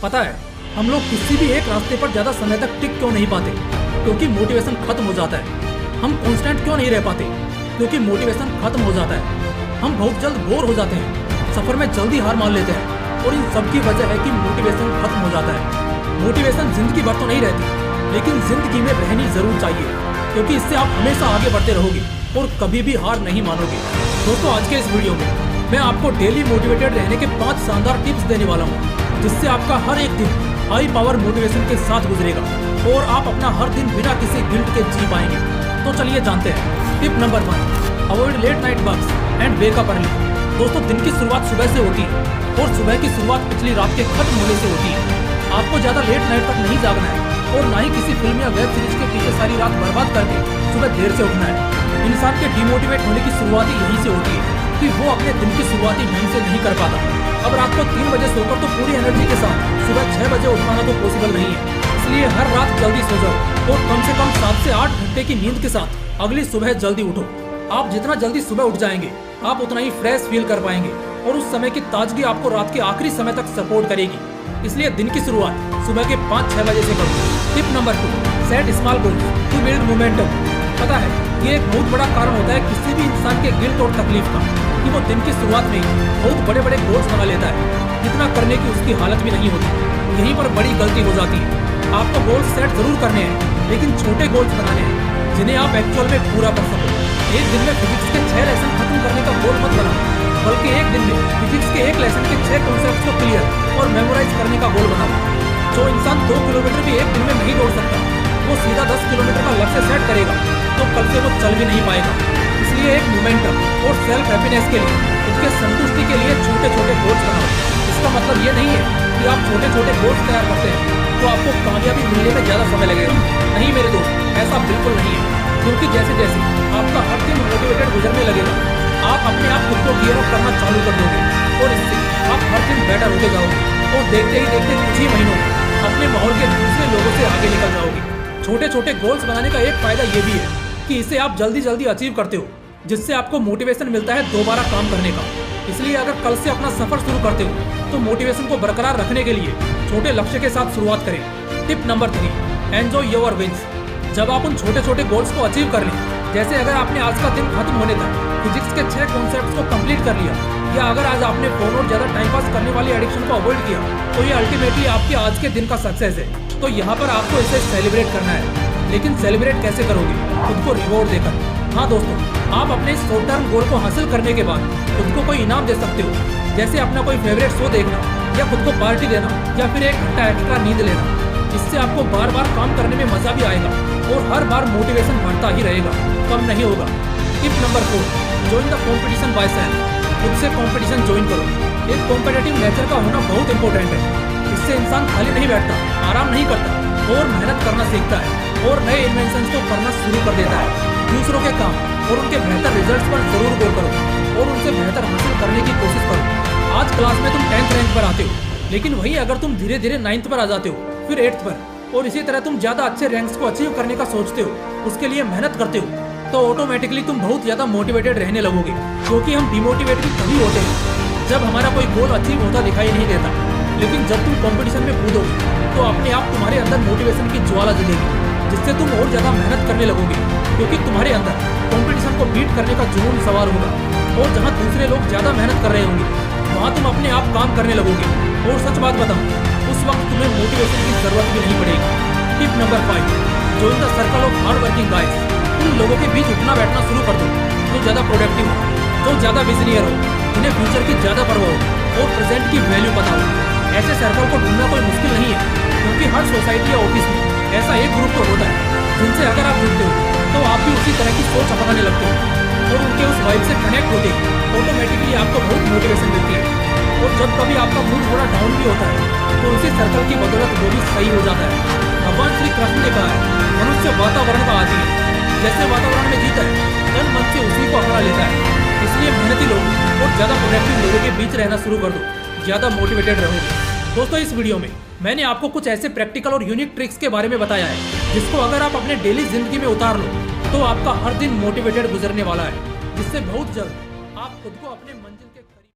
पता है हम लोग किसी भी एक रास्ते पर ज्यादा समय तक टिक क्यों नहीं पाते? क्योंकि मोटिवेशन खत्म हो जाता है। हम कांस्टेंट क्यों नहीं रह पाते? क्योंकि मोटिवेशन खत्म हो जाता है। हम बहुत जल्द बोर हो जाते हैं, सफर में जल्दी हार मान लेते हैं और इन सब की वजह है कि मोटिवेशन खत्म हो जाता है। मोटिवेशन जिंदगी भर तो नहीं रहती, लेकिन जिंदगी में रहनी जरूर चाहिए, क्योंकि इससे आप हमेशा आगे बढ़ते रहोगे और कभी भी हार नहीं मानोगे। दोस्तों, आज के इस वीडियो में मैं आपको डेली मोटिवेटेड रहने के 5 शानदार टिप्स देने वाला हूँ, जिससे आपका हर एक दिन हाई पावर मोटिवेशन के साथ गुजरेगा और आप अपना हर दिन बिना किसी गिल्ट के जी पाएंगे। तो चलिए जानते हैं। Tip number 1, avoid late night works and wake up early. दोस्तों, दिन की शुरुआत सुबह से होती है और सुबह की शुरुआत पिछली रात के खत्म होने से होती है। आपको ज्यादा लेट नाइट तक नहीं जागना है और ना ही किसी फिल्म या वेब सीरीज के पीछे सारी रात बर्बाद करके सुबह देर से उठना है। इंसान के डिमोटिवेट होने की शुरुआत ही यहीं से होती है कि वो अपने दिन की शुरुआत ही ढंग से नहीं कर पाता। अब रात को 3 बजे सोकर तो पूरी एनर्जी के साथ सुबह 6 बजे उठ पाना तो पॉसिबल नहीं है। इसलिए हर रात जल्दी सो जाओ और कम से कम 7 से 8 घंटे की नींद के साथ अगली सुबह जल्दी उठो। आप जितना जल्दी सुबह उठ जाएंगे, आप उतना ही फ्रेश फील कर पाएंगे और उस समय की ताजगी आपको रात के आखिरी समय तक सपोर्ट करेगी। इसलिए दिन की शुरुआत सुबह के 5-6 बजे से करो। Tip number 2, set small goals to build momentum. पता है, ये एक बहुत बड़ा कारण होता है किसी भी इंसान के गिल्ट और तकलीफ का, कि वो दिन की शुरुआत में बहुत बड़े बड़े गोल्स बना लेता है, जितना करने की उसकी हालत भी नहीं होती। यहीं पर बड़ी गलती हो जाती है। आपको गोल्स सेट जरूर करने हैं, लेकिन छोटे गोल्स बनाने हैं जिन्हें आप एक्चुअल में पूरा कर सको। एक दिन में फिजिक्स के 6 लेसन खत्म करने का गोल मत बनाओ, बल्कि एक दिन में फिजिक्स के 1 लेसन के 6 कॉन्सेप्ट्स को क्लियर और मेमोराइज करने का गोल बनाओ। जो इंसान 2 किलोमीटर भी एक दिन में नहीं दौड़ सकता, वो सीधा 10 किलोमीटर का लक्ष्य सेट करेगा तो कल से वो चल भी नहीं पाएगा। इसलिए एक मोमेंटम और सेल्फ हैप्पीनेस के लिए, उसके संतुष्टि के लिए छोटे छोटे गोल्स बनाओ। इसका मतलब ये नहीं है कि आप छोटे छोटे गोल्स तैयार करते हैं तो आपको कामयाबी मिलने में ज्यादा समय लगेगा। नहीं मेरे दोस्त, ऐसा बिल्कुल नहीं है। क्योंकि जैसे जैसे आपका हर दिन मोटिवेटेड गुजरने लगेगा, आप अपने आप खुद को गियर अप करना चालू कर दोगे और इससे आप हर दिन बेटर होते जाओगे और देखते ही देखते कुछ ही महीनों में अपने माहौल के दूसरे लोगों से आगे निकल जाओगे। छोटे छोटे गोल्स बनाने का एक फायदा ये भी है कि इसे आप जल्दी जल्दी अचीव करते हो, जिससे आपको मोटिवेशन मिलता है दोबारा काम करने का। इसलिए अगर कल से अपना सफर शुरू करते हो तो मोटिवेशन को बरकरार रखने के लिए छोटे लक्ष्य के साथ शुरुआत करें। Tip number 3, enjoy your wins. जब आप उन छोटे छोटे गोल्स को अचीव कर लें, जैसे अगर आपने आज का दिन खत्म होने तक फिजिक्स के 6 कॉन्सेप्ट्स को कंप्लीट कर लिया, या अगर आज आपने फोन और ज्यादा टाइम पास करने वाली एडिक्शन को अवॉइड किया, तो ये अल्टीमेटली आपके आज के दिन का सक्सेस है। तो यहाँ पर आपको इसे सेलिब्रेट करना है। लेकिन सेलिब्रेट कैसे करोगे? खुद को रिवॉर्ड देकर। हाँ दोस्तों, आप अपने शॉर्ट टर्म गोल को हासिल करने के बाद खुद को कोई इनाम दे सकते हो, जैसे अपना कोई फेवरेट शो देखना, या खुद को पार्टी देना, या फिर 1 घंटा एक्स्ट्रा नींद लेना। इससे आपको बार बार काम करने में मजा भी आएगा और हर बार मोटिवेशन बढ़ता ही रहेगा, कम नहीं होगा। Tip number 4, join the competition by self. खुद से कॉम्पिटिशन ज्वाइन करो। एक कॉम्पिटिटिव नेचर का होना बहुत इंपॉर्टेंट है। इससे इंसान खाली नहीं बैठता, आराम नहीं करता और मेहनत करना सीखता है और नए इन्वेंशंस को करना शुरू कर देता है। दूसरों के काम और उनके बेहतर रिजल्ट्स पर जरूर गौर करो और उनसे बेहतर हासिल करने की कोशिश करो। आज क्लास में तुम 10th रैंक पर आते हो, लेकिन वही अगर तुम धीरे धीरे 9th पर आ जाते हो, फिर 8th पर, और इसी तरह तुम ज्यादा अच्छे रैंक्स को अचीव करने का सोचते हो, उसके लिए मेहनत करते हो, तो ऑटोमेटिकली तुम बहुत ज्यादा मोटिवेटेड रहने लगोगे। क्योंकि हम डिमोटिवेट भी तभी होते हैं जब हमारा कोई गोल अचीव होता दिखाई नहीं देता। लेकिन जब तुम कंपटीशन में कूदोगे तो अपने आप तुम्हारे अंदर मोटिवेशन की ज्वाला जलेगी, जिससे तुम और ज्यादा मेहनत करने लगोगे, क्योंकि तुम्हारे अंदर कंपटीशन को बीट करने का जुनून सवार होगा। और जहां दूसरे लोग ज्यादा मेहनत कर रहे होंगे, वहां तुम अपने आप काम करने लगोगे। और सच बात बताऊं, उस वक्त तुम्हें मोटिवेशन की जरूरत भी नहीं पड़ेगी। Tip number 5, join the circle of hard working guys. उन लोगों के बीच उठना बैठना शुरू कर दो जो ज्यादा प्रोडक्टिव हो, जो ज्यादा विजनियर हो, जिन्हें फ्यूचर की ज्यादा परवाह हो और प्रेजेंट की वैल्यू पता हो। ऐसे सर्कल को ढूंढना कोई मुश्किल नहीं है, क्योंकि हर सोसाइटी या ऑफिस में ऐसा एक ग्रुप तो होता है जिनसे अगर आप जुड़ते हो तो आप भी उसी तरह की सोच अपनाने लगते हो और उनके उस वाइब से कनेक्ट होते ही ऑटोमेटिकली आपको बहुत मोटिवेशन मिलती है। और जब कभी आपका मूड थोड़ा डाउन भी होता है तो उसी सर्कल की बदौलत वो भी सही हो जाता है। भगवान श्री कृष्ण ने कहा है, मनुष्य वातावरण का आदी है। जैसे वातावरण में जीता है, तन मन से उसी को अपना लेता है। इसलिए मेहनती लोग और ज्यादा प्रोडक्टिव लोगों के बीच रहना शुरू कर दो, ज्यादा मोटिवेटेड रहोगे। दोस्तों, इस वीडियो में मैंने आपको कुछ ऐसे प्रैक्टिकल और यूनिक ट्रिक्स के बारे में बताया है, जिसको अगर आप अपने डेली जिंदगी में उतार लो तो आपका हर दिन मोटिवेटेड गुजरने वाला है, जिससे बहुत जल्द आप खुद को अपने मन